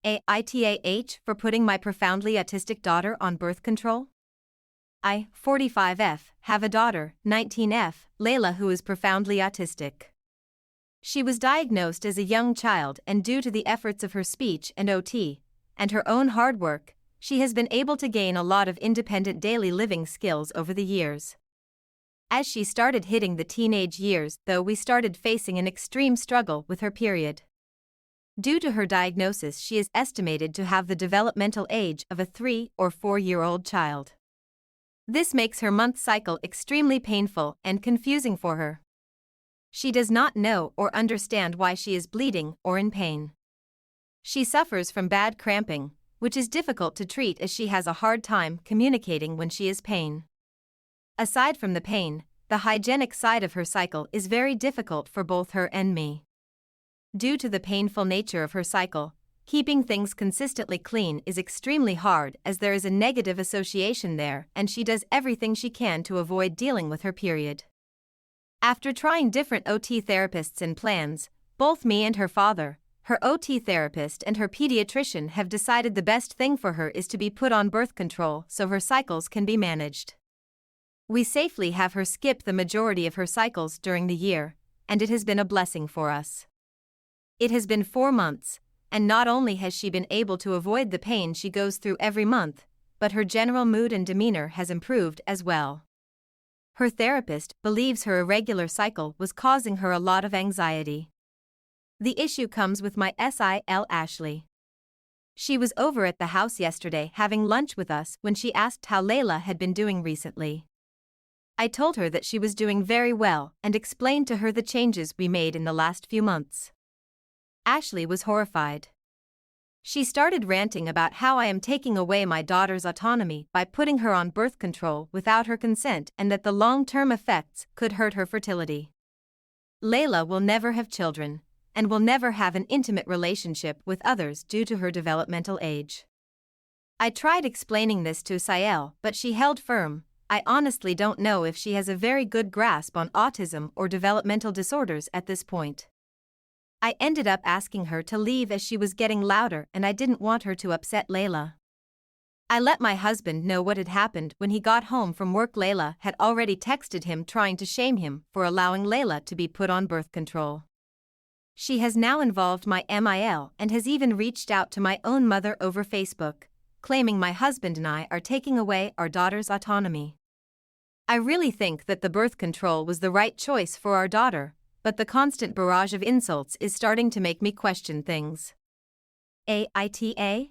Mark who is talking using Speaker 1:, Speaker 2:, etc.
Speaker 1: AITAH for putting my profoundly autistic daughter on birth control? I, 45F, have a daughter, 19F, Layla, who is profoundly autistic. She was diagnosed as a young child, and due to the efforts of her speech and OT, and her own hard work, she has been able to gain a lot of independent daily living skills over the years. As she started hitting the teenage years, though, we started facing an extreme struggle with her period. Due to her diagnosis, she is estimated to have the developmental age of a 3 or 4-year-old child. This makes her month cycle extremely painful and confusing for her. She does not know or understand why she is bleeding or in pain. She suffers from bad cramping, which is difficult to treat as she has a hard time communicating when she is in pain. Aside from the pain, the hygienic side of her cycle is very difficult for both her and me. Due to the painful nature of her cycle, keeping things consistently clean is extremely hard, as there is a negative association there, and she does everything she can to avoid dealing with her period. After trying different OT therapists and plans, both me and her father, her OT therapist and her pediatrician, have decided the best thing for her is to be put on birth control so her cycles can be managed. We safely have her skip the majority of her cycles during the year, and it has been a blessing for us. It has been 4 months, and not only has she been able to avoid the pain she goes through every month, but her general mood and demeanor has improved as well. Her therapist believes her irregular cycle was causing her a lot of anxiety. The issue comes with my SIL Ashley. She was over at the house yesterday having lunch with us when she asked how Layla had been doing recently. I told her that she was doing very well and explained to her the changes we made in the last few months. Ashley was horrified. She started ranting about how I am taking away my daughter's autonomy by putting her on birth control without her consent, and that the long-term effects could hurt her fertility. Layla will never have children, and will never have an intimate relationship with others due to her developmental age. I tried explaining this to Sael, but she held firm. I honestly don't know if she has a very good grasp on autism or developmental disorders at this point. I ended up asking her to leave as she was getting louder, and I didn't want her to upset Layla. I let my husband know what had happened when he got home from work. Layla had already texted him trying to shame him for allowing Layla to be put on birth control. She has now involved my MIL and has even reached out to my own mother over Facebook, claiming my husband and I are taking away our daughter's autonomy. I really think that the birth control was the right choice for our daughter, but the constant barrage of insults is starting to make me question things. AITA?